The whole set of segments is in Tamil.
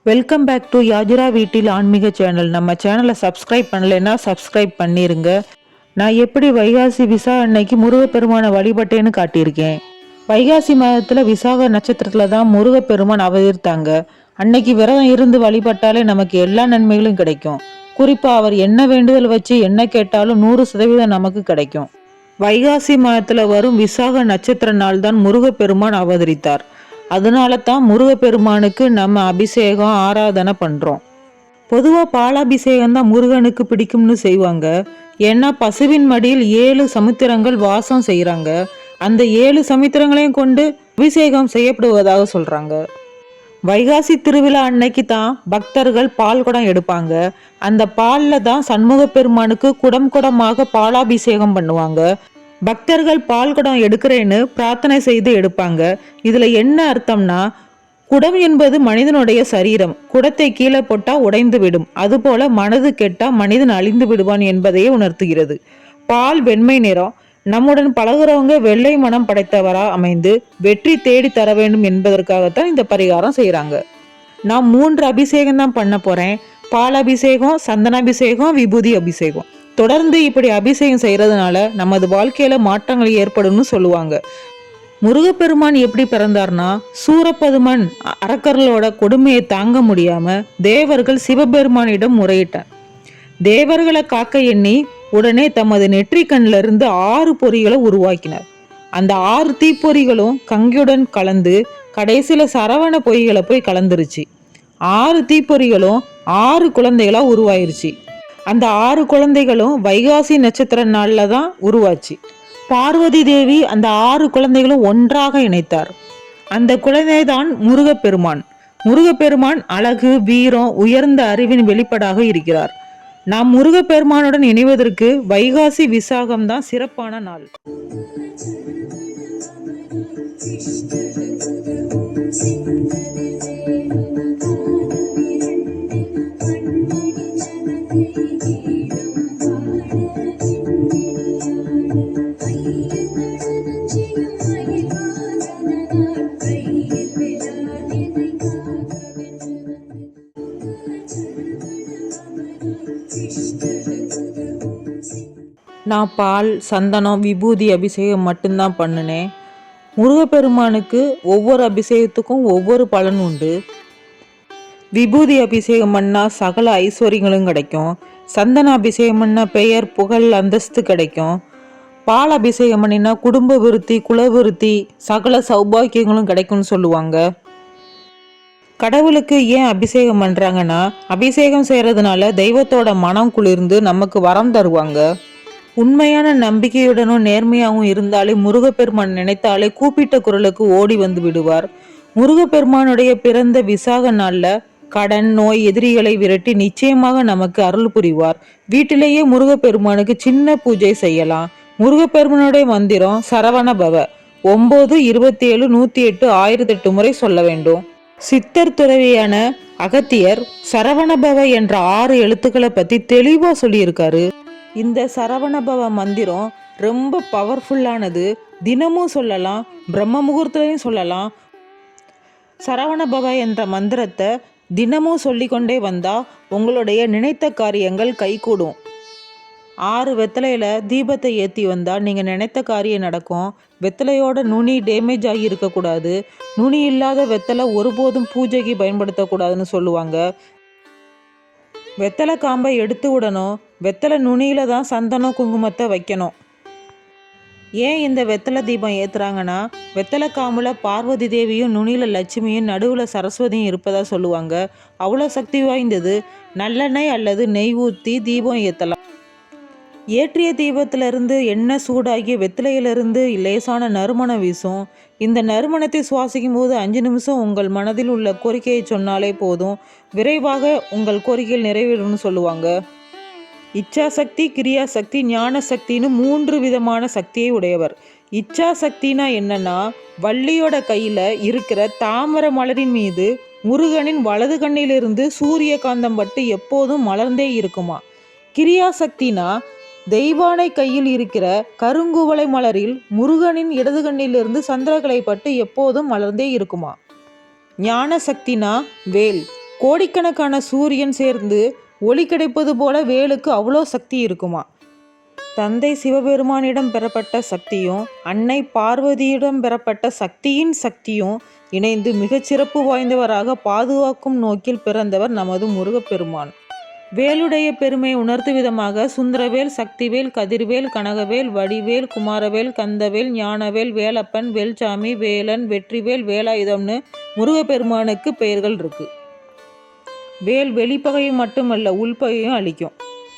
வெல்கம் பேக் டு யாஜிரா வீட்டில் ஆன்மீக சேனல். நம்ம சேனலை சப்ஸ்கிரைப் பண்ணலைன்னா சப்ஸ்கிரைப் பண்ணிருங்க. நான் எப்படி வைகாசி விசாக அன்னைக்கு முருகப்பெருமானை வழிபட்டேன்னு காட்டியிருக்கேன். வைகாசி மாதத்துல விசாக நட்சத்திரத்துல தான் முருகப்பெருமான் அவதரித்தாங்க. அன்னைக்கு விரதம் இருந்து வழிபட்டாலே நமக்கு எல்லா நன்மைகளும் கிடைக்கும். குறிப்பா அவர் என்ன வேண்டுதல் வச்சு என்ன கேட்டாலும் 100% நமக்கு கிடைக்கும். வைகாசி மாதத்துல வரும் விசாக நட்சத்திர நாள் தான் முருகப்பெருமான் அவதரித்தார். அதனால தான் முருகப்பெருமானுக்கு நம்ம அபிஷேகம் ஆராதனை பண்றோம். பொதுவா பாலாபிஷேகம் தான் முருகனுக்கு பிடிக்கும்னு செய்வாங்க. ஏன்னா பசுவின் மடியில் 7 சமுத்திரங்கள் வாசம் செய்யறாங்க. அந்த 7 சமுத்திரங்களையும் கொண்டு அபிஷேகம் செய்யப்படுவதாக சொல்றாங்க. வைகாசி திருவிழா அன்னைக்கு தான் பக்தர்கள் பால் குடம் எடுப்பாங்க. அந்த பால்ல தான் சண்முக பெருமானுக்கு குடம் குடமாக பாலாபிஷேகம் பண்ணுவாங்க. பக்தர்கள் பால் குடம் எடுக்கிறேன்னு பிரார்த்தனை செய்து எடுப்பாங்க. இதுல என்ன அர்த்தம்னா, குடம் என்பது மனிதனுடைய சரீரம். குடத்தை கீழே போட்டா உடைந்து விடும். அதுபோல மனது கெட்டா மனிதன் அழிந்து விடுவான் என்பதையே உணர்த்துகிறது. பால் வெண்மை நிறம். நம்முடன் பழகுறவங்க வெள்ளை மனம் படைத்தவரா அமைந்து வெற்றி தேடி தர வேண்டும் என்பதற்காகத்தான் இந்த பரிகாரம் செய்யறாங்க. நான் 3 அபிஷேகம் தான் பண்ண போறேன். பால் அபிஷேகம், சந்தனாபிஷேகம், விபூதி அபிஷேகம். தொடர்ந்து இப்படி அபிஷேகம் செய்யறதுனால நமது வாழ்க்கையில மாற்றங்கள் ஏற்படும்னு சொல்லுவாங்க. முருகப்பெருமான் எப்படி பிறந்தார்னா, சூரப்பதுமன் அரக்கர்களோட கொடுமையை தாங்க முடியாம தேவர்கள் சிவபெருமானிடம் முறையிட்டார். தேவர்களை காக்க எண்ணி உடனே தமது நெற்றி கண்ணில இருந்து 6 பொறிகளை உருவாக்கினார். அந்த 6 தீப்பொறிகளும் கங்கையுடன் கலந்து கடைசியில சரவண பொய்களை போய் கலந்துருச்சு. 6 தீப்பொறிகளும் 6 குழந்தைகளா உருவாயிருச்சு. அந்த 6 குழந்தைகளும் வைகாசி நட்சத்திர நாள்ல தான் உருவாச்சு. பார்வதி தேவி அந்த 6 குழந்தைகளும் ஒன்றாக இணைத்தார். அந்த குழந்தை தான் முருகப்பெருமான். முருகப்பெருமான் அழகு, வீரம், உயர்ந்த அறிவின் வெளிப்பாடாக இருக்கிறார். நாம் முருகப்பெருமானுடன் இணைவதற்கு வைகாசி விசாகம் தான் சிறப்பான நாள். நான் பால், சந்தனம், விபூதி அபிஷேகம் மட்டும்தான் பண்ணினேன். முருகப்பெருமானுக்கு ஒவ்வொரு அபிஷேகத்துக்கும் ஒவ்வொரு பலன் உண்டு. விபூதி அபிஷேகம் பண்ணா சகல ஐஸ்வர்யங்களும் கிடைக்கும். சந்தன அபிஷேகம் பண்ணா பெயர், புகழ், அந்தஸ்து கிடைக்கும். பால் அபிஷேகம் பண்ணினா குடும்ப விருத்தி, குல விருத்தி, சகல சௌபாக்கியங்களும் கிடைக்கும்னு சொல்லுவாங்க. கடவுளுக்கு ஏன் அபிஷேகம் பண்றாங்கன்னா, அபிஷேகம் செய்யறதுனால தெய்வத்தோட மனம் குளிர்ந்து நமக்கு வரம் தருவாங்க. உண்மையான நம்பிக்கையுடனும் நேர்மையாகவும் இருந்தாலே முருகப்பெருமான் நினைத்தாலே கூப்பிட்ட குரலுக்கு ஓடி வந்து விடுவார். முருகப்பெருமானுடைய பிறந்த விசாக நாள்ல கடன், நோய், எதிரிகளை விரட்டி நிச்சயமாக நமக்கு அருள் புரிவார். வீட்டிலேயே முருகப்பெருமானுக்கு சின்ன பூஜை செய்யலாம். முருகப்பெருமானுடைய மந்திரம் சரவண பவ 9, 27, 108, 1008 முறை சொல்ல வேண்டும். சித்தர் துறவியான அகத்தியர் சரவணபவ என்ற 6 எழுத்துக்களை பத்தி தெளிவா சொல்லியிருக்காரு. இந்த சரவணபவ மந்திரம் ரொம்ப பவர்ஃபுல்லானது. தினமும் சொல்லலாம், பிரம்ம முகூர்த்தத்தையும் சொல்லலாம். சரவணபவ என்ற மந்திரத்தை தினமும் சொல்லிக்கொண்டே வந்தா உங்களுடைய நினைத்த காரியங்கள் கைகூடும். 6 வெத்தலையில தீபத்தை ஏற்றி வந்தா நீங்க நினைத்த காரியம் நடக்கும். வெத்தலையோட நுனி டேமேஜ் ஆகி இருக்கக்கூடாது. நுனி இல்லாத வெத்தலை ஒருபோதும் பூஜைக்கு பயன்படுத்தக்கூடாதுன்னு சொல்லுவாங்க. வெத்தலை காம்பை எடுத்து விடணும். வெத்தலை நுனியில தான் சந்தனம், குங்குமத்தை வைக்கணும். ஏன் இந்த வெத்தலை தீபம் ஏத்துறாங்கன்னா, வெத்தலை காம்புல பார்வதி தேவியும் நுனியில லட்சுமியும் நடுவுல சரஸ்வதியும் இருப்பதா சொல்லுவாங்க. அவ்வளோ சக்தி வாய்ந்தது. நல்லெண்ணெய் அல்லது நெய் ஊற்றி தீபம் ஏற்றலாம். ஏற்றிய தீபத்திலிருந்து எண்ணெய் சூடாகி வெத்திலையிலிருந்து லேசான நறுமணம் வீசும். இந்த நறுமணத்தை சுவாசிக்கும் போது 5 நிமிஷம் உங்கள் மனதில் உள்ள கோரிக்கையை சொன்னாலே போதும், விரைவாக உங்கள் கோரிக்கைகள் நிறைவேறும்னு சொல்லுவாங்க. இச்சா சக்தி, கிரியா சக்தி, ஞான சக்தின்னு 3 விதமான சக்தியை உடையவர். இச்சா சக்தினா என்னன்னா, வள்ளியோட கையில இருக்கிற தாமரை மலரின் மீது முருகனின் வலது கண்ணிலிருந்து சூரிய காந்தம் பட்டு எப்போதும் மலர்ந்தே இருக்குமா. கிரியா சக்தினா, தெய்வானை கையில் இருக்கிற கருங்குவளை மலரில் முருகனின் இடது கண்ணிலிருந்து சந்திரகலை பட்டு எப்போதும் மலர்ந்தே இருக்குமா. ஞான சக்தினா வேல். கோடிக்கணக்கான சூரியன் சேர்ந்து ஒளி கிடைப்பது போல வேலுக்கு அவ்வளோ சக்தி இருக்குமா. தந்தை சிவபெருமானிடம் பெறப்பட்ட சக்தியும் அன்னை பார்வதியிடம் பெறப்பட்ட சக்தியின் சக்தியும் இணைந்து மிகச்சிறப்பு வாய்ந்தவராக பாதுகாக்கும் நோக்கில் பிறந்தவர் நமது முருகப்பெருமான். வேலுடைய பெருமை உணர்த்தும் விதமாக சுந்தரவேல், சக்திவேல், கதிர்வேல், கனகவேல், வடிவேல், குமாரவேல், கந்தவேல், ஞானவேல், வேலப்பன், வேல்சாமி, வேலன், வெற்றிவேல், வேலாயுதம்னு முருகப்பெருமானுக்கு பெயர்கள் இருக்கு. வேல் வெளிப்பகையை மட்டுமல்ல உள்பகையும் அளிக்கும்.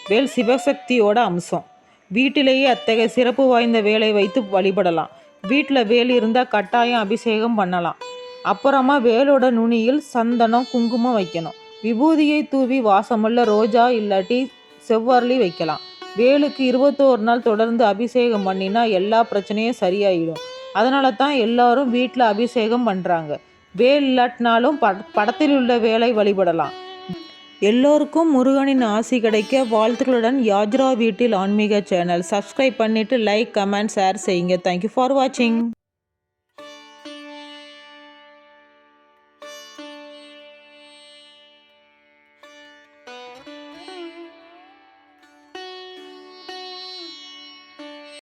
வேல் சிவசக்தியோட அம்சம். வீட்டிலேயே அத்தகைய சிறப்பு வாய்ந்த வேலை வைத்து வழிபடலாம். வீட்டில் வேல் இருந்தால் கட்டாயம் அபிஷேகம் பண்ணலாம். அப்புறமா வேலோட நுனியில் சந்தனம், குங்குமம் வைக்கணும். விபூதியை தூவி வாசமுள்ள ரோஜா இல்லாட்டி செவ்வரளி வைக்கலாம். வேலுக்கு 21 நாள் தொடர்ந்து அபிஷேகம் பண்ணினா எல்லா பிரச்சனையும் சரியாயிடும். அதனால தான் எல்லாரும் வீட்டில் அபிஷேகம் பண்ணுறாங்க. வேல் இல்லாட்டினாலும் படத்தில் உள்ள வேலை வழிபடலாம். எல்லோருக்கும் முருகனின் ஆசி கிடைக்க வாழ்த்துக்களுடன் யாஜ்ரா வீட்டில் ஆன்மீக சேனல் சப்ஸ்கிரைப் பண்ணிவிட்டு லைக், கமெண்ட், ஷேர் செய்யுங்க. தேங்க்யூ ஃபார் வாட்சிங்.